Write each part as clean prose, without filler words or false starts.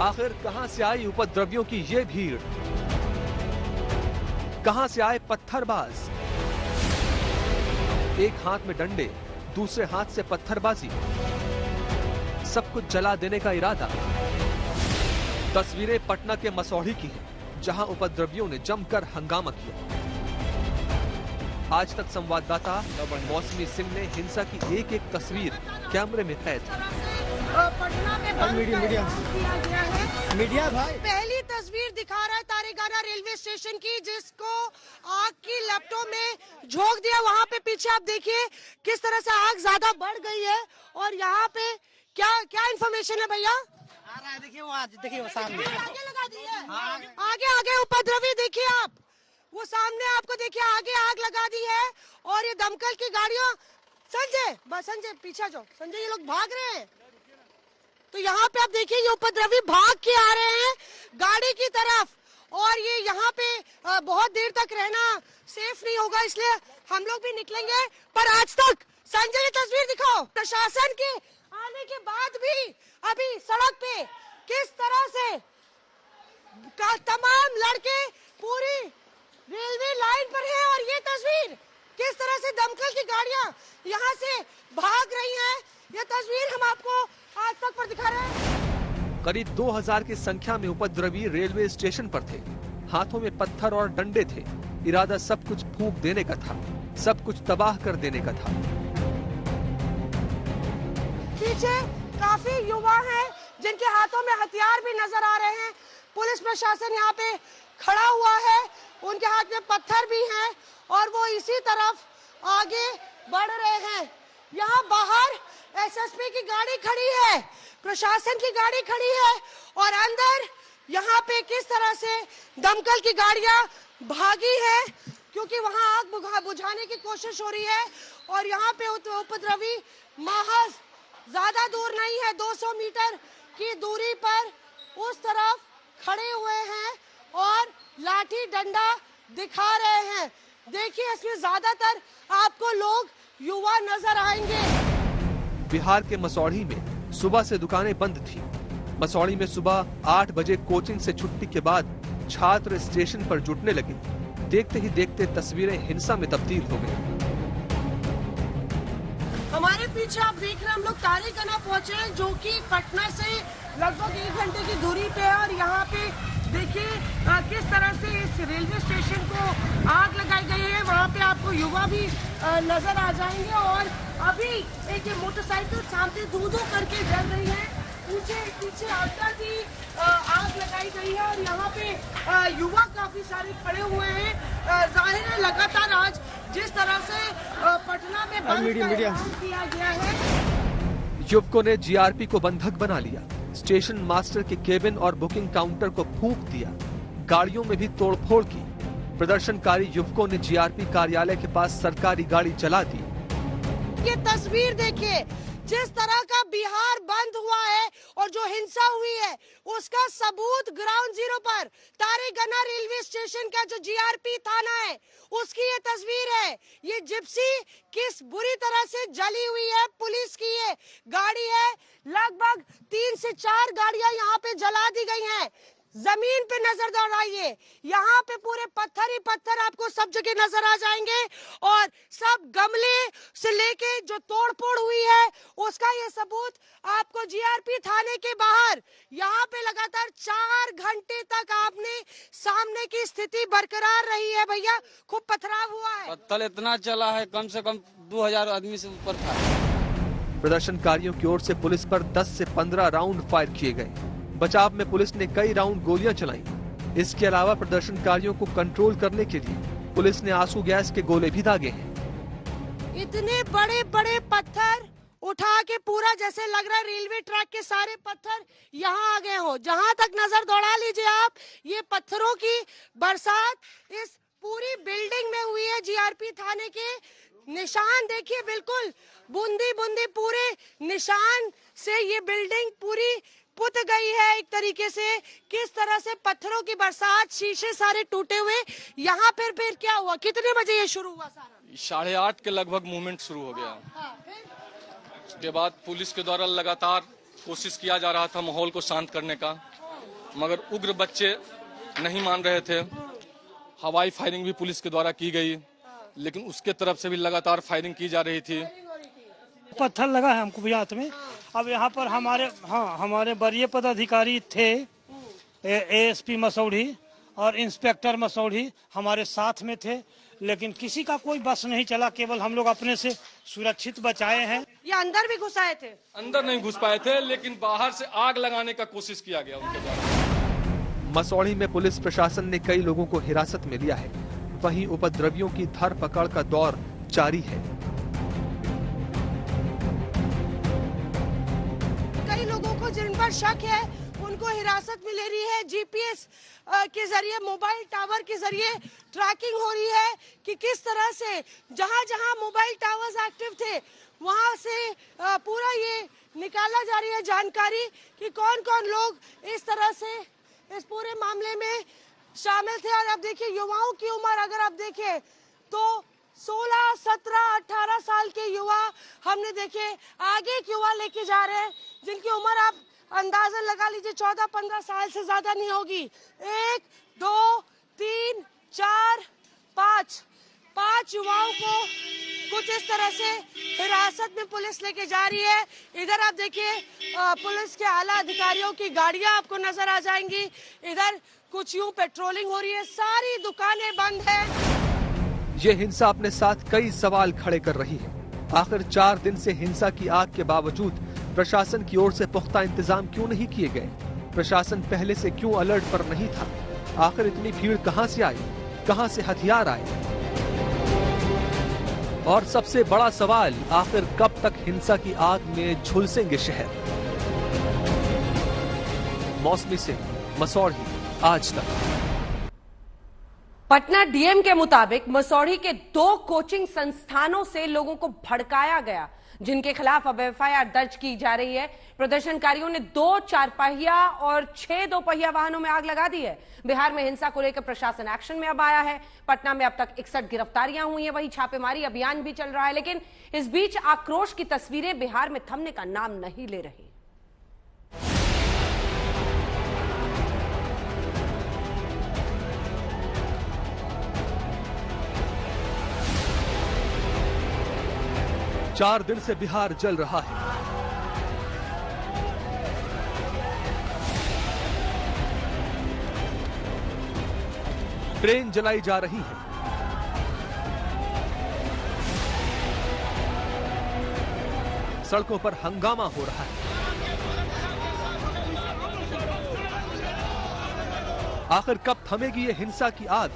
आखिर कहां से आई उपद्रवियों की ये भीड़? कहां से आए पत्थरबाज? एक हाथ में डंडे, दूसरे हाथ से पत्थरबाजी, सब कुछ जला देने का इरादा। तस्वीरें पटना के मसौढ़ी की हैं, जहां उपद्रवियों ने जमकर हंगामा किया। आज तक संवाददाता मौसमी सिंह ने हिंसा की एक एक तस्वीर कैमरे में कैद। पटना में बंद किया गया है। मीडिया भाई पहली तस्वीर दिखा रहा है तारेगाना रेलवे स्टेशन की, जिसको आग की लपटों में झोंक दिया। वहाँ पे पीछे आप देखिए किस तरह से आग ज्यादा बढ़ गई है। और यहाँ पे क्या क्या इन्फॉर्मेशन है भैया? आ रहा है, देखिए वो सामने आगे लगा दी है। आगे उपद्रवी देखिए आप, वो सामने आपको देखिए आगे आग लगा दी है। और ये दमकल की गाड़ियों, संजय पीछे जाओ संजय, ये लोग भाग रहे हैं। तो यहाँ पे आप देखिए ये उपद्रवी भाग के आ रहे हैं गाड़ी की तरफ। और ये यहाँ पे बहुत देर तक रहना सेफ नहीं होगा, इसलिए हम लोग भी निकलेंगे। पर आज तक संजय ये तस्वीर दिखाओ, प्रशासन के आने के बाद भी अभी सड़क पे किस तरह से तमाम लड़के पूरी रेलवे लाइन पर है। और ये तस्वीर किस तरह से दमकल की गाड़ियां यहाँ से भाग रही हैं, ये तस्वीर हम आपको आज तक पर दिखा रहे हैं। करीब 2000 की संख्या में उपद्रवी रेलवे स्टेशन पर थे। हाथों में पत्थर और डंडे थे। इरादा सब कुछ फूंक देने का था, सब कुछ तबाह कर देने का था। पीछे काफी युवा हैं जिनके हाथों में हथियार भी नजर आ रहे हैं। पुलिस प्रशासन यहाँ पे खड़ा हुआ है, उनके हाथ में पत्थर भी हैं और वो इसी तरफ आगे बढ़ रहे हैं। यहाँ बाहर एसएसपी की गाड़ी खड़ी है, प्रशासन की गाड़ी खड़ी है और अंदर यहाँ पे किस तरह से दमकल की गाड़ियां भागी है, क्योंकि वहाँ आग बुझाने की कोशिश हो रही है। और यहाँ पे उपद्रवी महज ज्यादा दूर नहीं है, 200 मीटर की दूरी पर उस तरफ खड़े हुए हैं और लाठी डंडा दिखा रहे हैं। देखिए इसमें ज्यादातर आपको लोग युवा नजर आएंगे। बिहार के मसौढ़ी में सुबह से दुकानें बंद थी। मसौढ़ी में सुबह 8 बजे कोचिंग से छुट्टी के बाद छात्र स्टेशन पर जुटने लगे। देखते ही देखते तस्वीरें हिंसा में तब्दील हो गई। हमारे पीछे आप देख रहे हैं हम लोग तारेगाना पहुंचे हैं, जो कि पटना से लगभग 1 घंटे की दूरी पे है। और यहाँ पे देखिए किस तरह से इस रेलवे स्टेशन को आग लगाई गई है। वहाँ पे आपको युवा भी नजर आ जाएंगे। और अभी एक मोटरसाइकिल सामने दो करके जल रही है, पीछे आटा की आग लगाई गई है। और यहाँ पे युवा काफी सारे खड़े हुए हैं। जाहिर है लगातार आज जिस तरह से पटना में बंद किया गया है। युवकों ने जीआरपी को बंधक बना लिया, स्टेशन मास्टर के केबिन और बुकिंग काउंटर को फूंक दिया, गाड़ियों में भी तोड़फोड़ की। प्रदर्शनकारी युवकों ने जीआरपी कार्यालय के पास सरकारी गाड़ी जला दी। ये तस्वीर देखिए, जिस तरह का बिहार बंद हुआ है और जो हिंसा हुई है उसका सबूत ग्राउंड जीरो पर तारेगाना रेलवे स्टेशन का जो जीआरपी थाना है उसकी ये तस्वीर है। ये जिप्सी किस बुरी तरह से जली हुई है, पुलिस की ये गाड़ी है। लगभग 3 से 4 गाड़ियां यहाँ पे जला दी गई हैं। जमीन पे नजर दौड़ाइए, यहाँ पे पूरे पत्थर ही पत्थर आपको सब जगह नजर आ जाएंगे। और सब गमले से लेके जो तोड़फोड़ हुई है उसका ये सबूत आपको जीआरपी थाने के बाहर यहाँ पे लगातार 4 घंटे तक आपने सामने की स्थिति बरकरार रही है। भैया खूब पथराव हुआ है, पत्थर इतना चला है, कम से कम 2000 आदमी से ऊपर था। प्रदर्शनकारियों की ओर से पुलिस पर 10 से 15 राउंड फायर किए गए। बचाव में पुलिस ने कई राउंड गोलियां चलाईं। इसके अलावा प्रदर्शनकारियों को कंट्रोल करने के लिए पुलिस ने आंसू गैस के गोले भी दागे हैं। इतने बड़े बड़े पत्थर उठा के पूरा जैसे लग रहा है रेलवे ट्रैक के सारे पत्थर यहाँ आ गए हो। जहां तक नजर दौड़ा लीजिए आप, ये पत्थरों की बरसात इस पूरी बिल्डिंग में हुई है। जीआरपी थाने के निशान देखिए, बिल्कुल बूंदी बूंदी पूरे निशान से ये बिल्डिंग पूरी पुत गई है। एक तरीके से किस तरह से पत्थरों की बरसात, शीशे सारे टूटे हुए। यहाँ फिर क्या हुआ, कितने बजे ये शुरू हुआ सारा? 8:30 के लगभग मूवमेंट शुरू हो गया। उसके बाद पुलिस के द्वारा लगातार कोशिश किया जा रहा था माहौल को शांत करने का। मगर उग्र बच्चे नहीं मान रहे थे। हवाई फायरिंग भी पुलिस के द्वारा की गई, लेकिन उसके तरफ से भी लगातार फायरिंग की जा रही थी। पत्थर लगा है हमको भी हाथ में। अब यहाँ पर हमारे वरीय पदाधिकारी थे, एएसपी मसौढ़ी और इंस्पेक्टर मसौढ़ी हमारे साथ में थे, लेकिन किसी का कोई बस नहीं चला, केवल हम लोग अपने से सुरक्षित बचाए हैं। ये अंदर भी घुस आए थे? अंदर नहीं घुस पाए थे, लेकिन बाहर से आग लगाने का कोशिश किया गया उनके द्वारा। मसौढ़ी में पुलिस प्रशासन ने कई लोगों को हिरासत में लिया है, वहीं उपद्रवियों की धरपकड़ का दौर जारी है। कई लोगों को जिन पर शक है उनको हिरासत में ले रही है। जीपीएस के जरिए, मोबाइल टावर के जरिए ट्रैकिंग हो रही है कि किस तरह से जहां जहां मोबाइल टावर्स एक्टिव थे वहां से पूरा ये निकाला जा रही है जानकारी कि कौन कौन लोग इस तरह से इस पूरे मामले में शामिल थे। और अब देखिए युवाओं की उम्र अगर आप देखें तो 16, 17, 18 साल के युवा हमने देखे, आगे के युवा लेके जा रहे हैं जिनकी उम्र आप अंदाजा लगा लीजिए 14-15 साल से ज्यादा नहीं होगी। 1, 2, 3, 4, 5 युवाओं को कुछ इस तरह से हिरासत में पुलिस लेके जा रही है। इधर आप देखिए पुलिस के आला अधिकारियों की गाड़ियां आपको नजर आ जाएंगी। इधर कुछ यूं पेट्रोलिंग हो रही है, सारी दुकानें बंद है। ये हिंसा अपने साथ कई सवाल खड़े कर रही है। आखिर 4 दिन से हिंसा की आग के बावजूद प्रशासन की ओर से पुख्ता इंतजाम क्यों नहीं किए गए? प्रशासन पहले से क्यों अलर्ट पर नहीं था? आखिर इतनी भीड़ कहां से आई? कहां से हथियार आए? और सबसे बड़ा सवाल, आखिर कब तक हिंसा की आग में झुलसेंगे शहर? मौसमी सिंह, मसौढ़ी, आज तक। पटना डीएम के मुताबिक मसौढ़ी के 2 कोचिंग संस्थानों से लोगों को भड़काया गया, जिनके खिलाफ अब एफआईआर दर्ज की जा रही है। प्रदर्शनकारियों ने 2 4पहिया और 6 2पहिया वाहनों में आग लगा दी है। बिहार में हिंसा को लेकर प्रशासन एक्शन में अब आया है। पटना में अब तक 61 गिरफ्तारियां हुई हैं, वहीं छापेमारी अभियान भी चल रहा है। लेकिन इस बीच आक्रोश की तस्वीरें बिहार में थमने का नाम नहीं ले रही। चार दिन से बिहार जल रहा है। ट्रेन जलाई जा रही है। सड़कों पर हंगामा हो रहा है। आखिर कब थमेगी ये हिंसा की आग?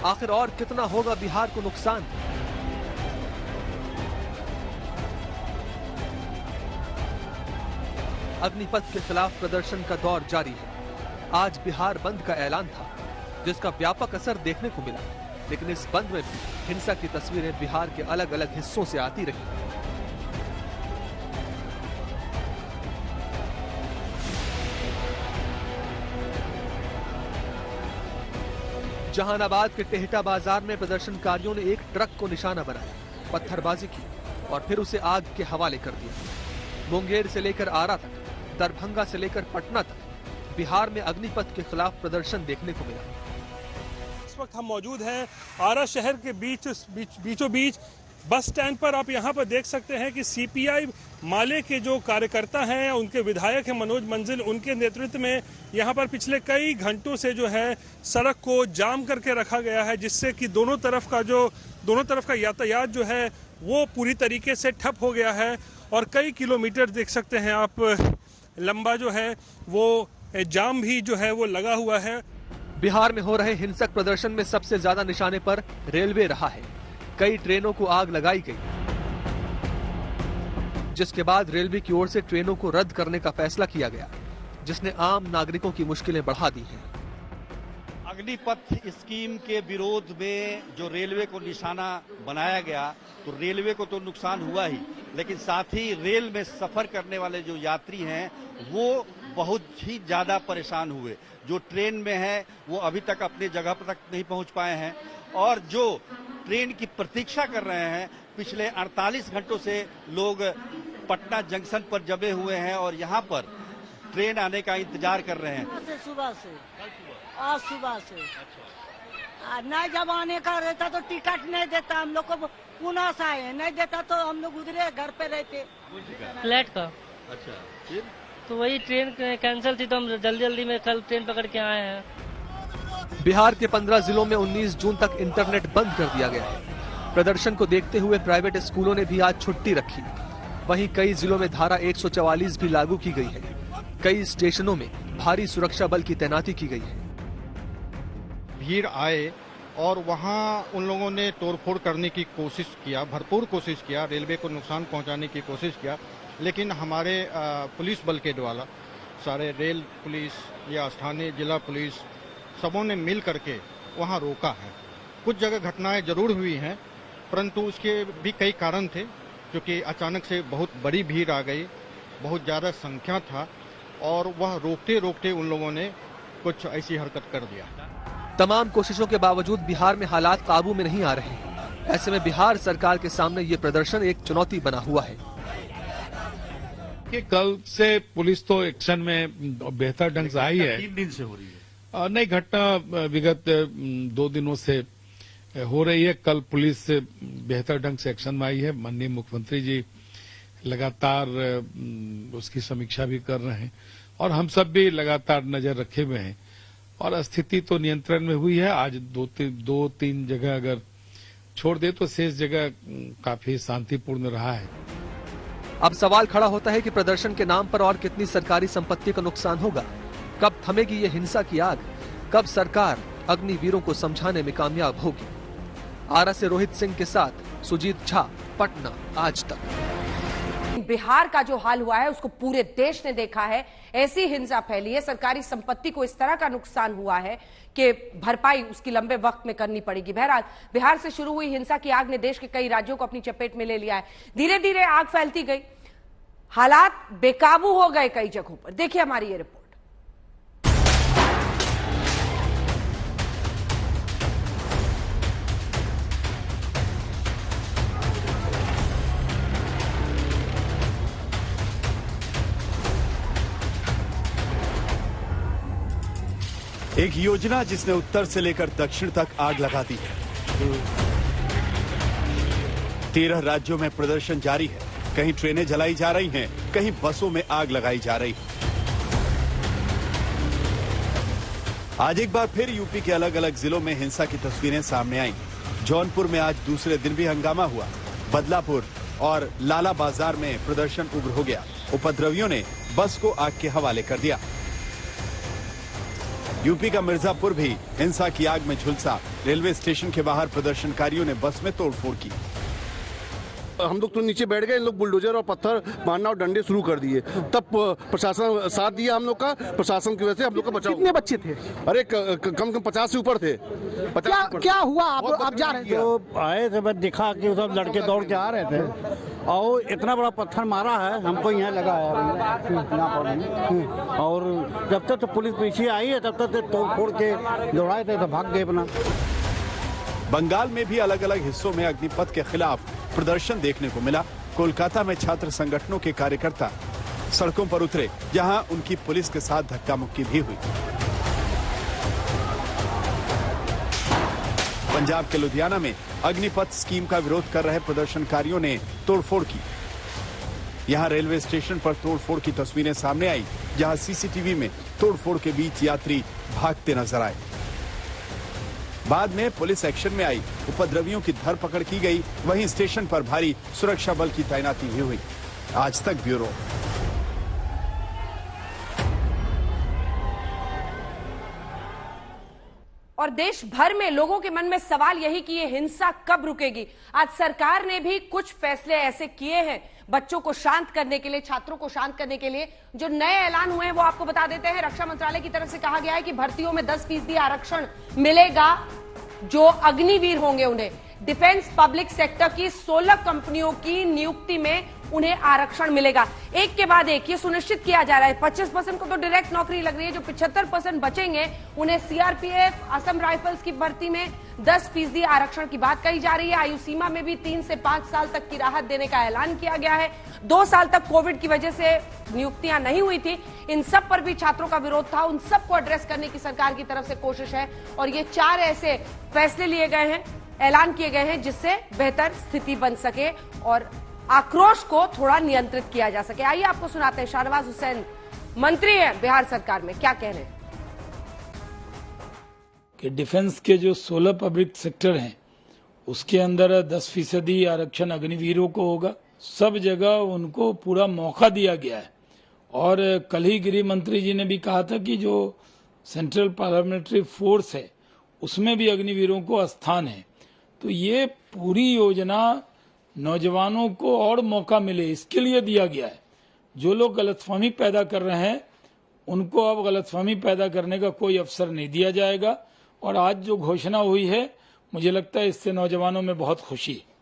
आखिर और कितना होगा बिहार को नुकसान? अग्निपथ के खिलाफ प्रदर्शन का दौर जारी है। आज बिहार बंद का ऐलान था, जिसका व्यापक असर देखने को मिला, लेकिन इस बंद में भी हिंसा की तस्वीरें बिहार के अलग अलग हिस्सों से आती रही। जहानाबाद के टेहटा बाजार में प्रदर्शनकारियों ने एक ट्रक को निशाना बनाया, पत्थरबाजी की और फिर उसे आग के हवाले कर दिया। मुंगेर से लेकर आरा तक, दरभंगा से लेकर पटना तक बिहार में अग्निपथ के खिलाफ प्रदर्शन देखने को मिला। इस वक्त हम मौजूद हैं आरा शहर के बीचों बीच बस स्टैंड पर। आप यहाँ पर देख सकते हैं कि सीपीआई माले के जो कार्यकर्ता हैं, उनके विधायक हैं मनोज मंजिल, उनके नेतृत्व में यहाँ पर पिछले कई घंटों से जो है सड़क को जाम करके रखा गया है, जिससे कि दोनों तरफ का यातायात जो है वो पूरी तरीके से ठप हो गया है। और कई किलोमीटर देख सकते हैं आप लंबा जो है वो जाम भी जो है वो लगा हुआ है। बिहार में हो रहे हिंसक प्रदर्शन में सबसे ज्यादा निशाने पर रेलवे रहा है। कई ट्रेनों को आग लगाई गई, जिसके बाद रेलवे की ओर से ट्रेनों को रद्द करने का फैसला किया गया, जिसने आम नागरिकों की मुश्किलें बढ़ा दी हैं। अग्निपथ स्कीम के विरोध में जो रेलवे को निशाना बनाया गया, तो रेलवे को तो नुकसान हुआ ही, लेकिन साथ ही रेल में सफर करने वाले जो यात्री हैं वो बहुत ही ज्यादा परेशान हुए। जो ट्रेन में है वो अभी तक अपनी जगह पर तक नहीं पहुंच पाए हैं, और जो ट्रेन की प्रतीक्षा कर रहे हैं पिछले 48 घंटों से लोग पटना जंक्शन पर जमे हुए हैं और यहाँ पर ट्रेन आने का इंतजार कर रहे हैं। सुबह से आज सुबह से नहीं जब आने का रहता तो टिकट नहीं देता, हम लोग को पुणे से आए नहीं देता तो हम लोग उधरे घर पे रहते। फ्लैट का अच्छा, फिर तो वही ट्रेन कैंसिल थी तो हम जल्दी जल्दी में कल ट्रेन पकड़ के आए हैं। बिहार के 15 जिलों में 19 जून तक इंटरनेट बंद कर दिया गया है। प्रदर्शन को देखते हुए प्राइवेट स्कूलों ने भी आज छुट्टी रखी। वहीं कई जिलों में धारा 144 भी लागू की गई है। कई स्टेशनों में भारी सुरक्षा बल की तैनाती की गई है। भीड़ आए और वहां उन लोगों ने तोड़फोड़ करने की कोशिश किया, भरपूर कोशिश किया, रेलवे को नुकसान पहुंचाने की कोशिश किया, लेकिन हमारे पुलिस बल के द्वारा सारे रेल पुलिस या स्थानीय जिला पुलिस सबों ने मिल करके वहां रोका है। कुछ जगह घटनाएं जरूर हुई हैं, परंतु उसके भी कई कारण थे, क्योंकि अचानक से बहुत बड़ी भीड़ आ गई, बहुत ज्यादा संख्या था और वह रोकते रोकते उन लोगों ने कुछ ऐसी हरकत कर दिया। तमाम कोशिशों के बावजूद बिहार में हालात काबू में नहीं आ रहे। ऐसे में बिहार सरकार के सामने ये प्रदर्शन एक चुनौती बना हुआ है। कि कल से पुलिस तो एक्शन में बेहतर ढंग से आई है। 3 दिन से हो रही है। नई घटना विगत 2 दिनों से हो रही है। कल पुलिस से बेहतर ढंग से एक्शन में आई है। माननीय मुख्यमंत्री जी लगातार उसकी समीक्षा भी कर रहे हैं और हम सब भी लगातार नजर रखे हुए हैं और स्थिति तो नियंत्रण में हुई है। आज 2-3 जगह अगर छोड़ दे तो शेष जगह काफी शांतिपूर्ण रहा है। अब सवाल खड़ा होता है कि प्रदर्शन के नाम पर और कितनी सरकारी संपत्ति का नुकसान होगा। कब थमेगी ये हिंसा की आग? कब सरकार अग्निवीरों को समझाने में कामयाब होगी? आरा से रोहित सिंह के साथ सुजीत झा, पटना आज तक। बिहार का जो हाल हुआ है उसको पूरे देश ने देखा है। ऐसी हिंसा फैली है, सरकारी संपत्ति को इस तरह का नुकसान हुआ है कि भरपाई उसकी लंबे वक्त में करनी पड़ेगी। बहरहाल बिहार से शुरू हुई हिंसा की आग ने देश के कई राज्यों को अपनी चपेट में ले लिया है। धीरे धीरे आग फैलती गई, हालात बेकाबू हो गए कई जगहों पर। देखिए हमारी ये रिपोर्ट। एक योजना जिसने उत्तर से लेकर दक्षिण तक आग लगा दी है। 13 राज्यों में प्रदर्शन जारी है। कहीं ट्रेनें जलाई जा रही हैं, कहीं बसों में आग लगाई जा रही है। आज एक बार फिर यूपी के अलग अलग जिलों में हिंसा की तस्वीरें सामने आईं। जौनपुर में आज दूसरे दिन भी हंगामा हुआ। बदलापुर और लाला बाजार में प्रदर्शन उग्र हो गया। उपद्रवियों ने बस को आग के हवाले कर दिया। यूपी का मिर्जापुर भी हिंसा की आग में झुलसा। रेलवे स्टेशन के बाहर प्रदर्शनकारियों ने बस में तोड़फोड़ की। हम लोग तो नीचे बैठ गए, इन लोग बुलडोजर और पत्थर मारना और डंडे शुरू कर दिए। तब प्रशासन साथ दिया हम लोग का। प्रशासन की वजह से हम लोग का बचाव। कितने बच्चे थे? अरे कम 50 से ऊपर थे। क्या हुआ? आप जा रहे थे? तो आए थे, बस दिखा कि सब लड़के दौड़ के आ रहे थे और इतना बड़ा पत्थर मारा है, हमको यहाँ लगा है और जब तक तो पुलिस पीछे आई है तब तक तोड़ फोड़ के दौड़ाए थे तो भाग गए अपना। बंगाल में भी अलग अलग हिस्सों में अग्निपथ के खिलाफ प्रदर्शन देखने को मिला। कोलकाता में छात्र संगठनों के कार्यकर्ता सड़कों पर उतरे, जहां उनकी पुलिस के साथ धक्का मुक्की भी हुई। पंजाब के लुधियाना में अग्निपथ स्कीम का विरोध कर रहे प्रदर्शनकारियों ने तोड़फोड़ की। यहां रेलवे स्टेशन पर तोड़फोड़ की तस्वीरें सामने आई, जहां सीसीटीवी में तोड़फोड़ के बीच यात्री भागते नजर आए। बाद में पुलिस एक्शन में आई, उपद्रवियों की धरपकड़ की गई। वहीं स्टेशन पर भारी सुरक्षा बल की तैनाती भी हुई। आज तक ब्यूरो। और देश भर में लोगों के मन में सवाल यही कि ये हिंसा कब रुकेगी। आज सरकार ने भी कुछ फैसले ऐसे किए हैं बच्चों को शांत करने के लिए, छात्रों को शांत करने के लिए। जो नए ऐलान हुए हैं वो आपको बता देते हैं। रक्षा मंत्रालय की तरफ से कहा गया है कि भर्तियों में 10% आरक्षण मिलेगा जो अग्निवीर होंगे उन्हें। डिफेंस पब्लिक सेक्टर की 16 कंपनियों की नियुक्ति में उन्हें आरक्षण मिलेगा। एक के बाद एक ये सुनिश्चित किया जा रहा है। 25% को तो डायरेक्ट नौकरी लग रही है, जो 75% बचेंगे उन्हें सीआरपीएफ, असम राइफल्स की भर्ती में 10% आरक्षण की बात कही जा रही है। आयु सीमा में भी 3 से 5 साल तक की राहत देने का ऐलान किया गया है। 2 साल तक कोविड की वजह से नियुक्तियां नहीं हुई थी, इन सब पर भी छात्रों का विरोध था। उन सबको एड्रेस करने की सरकार की तरफ से कोशिश है और ये 4 ऐसे फैसले लिए गए हैं, ऐलान किए गए हैं जिससे बेहतर स्थिति बन सके और आक्रोश को थोड़ा नियंत्रित किया जा सके। आइए आपको सुनाते हैं, शाहनवाज हुसैन मंत्री हैं बिहार सरकार में, क्या कह रहे हैं। कि डिफेंस के जो 16 पब्लिक सेक्टर हैं उसके अंदर 10% आरक्षण अग्निवीरों को होगा। सब जगह उनको पूरा मौका दिया गया है और कल ही गृह मंत्री जी ने भी कहा था कि जो सेंट्रल पार्लियामेंट्री फोर्स है उसमें भी अग्निवीरों को स्थान है। तो ये पूरी योजना नौजवानों को और मौका मिले इसके लिए दिया गया है। जो लोग गलतफहमी पैदा कर रहे हैं उनको अब गलतफहमी पैदा करने का कोई अवसर नहीं दिया जाएगा। और आज जो घोषणा हुई है मुझे लगता है इससे नौजवानों में बहुत खुशी है।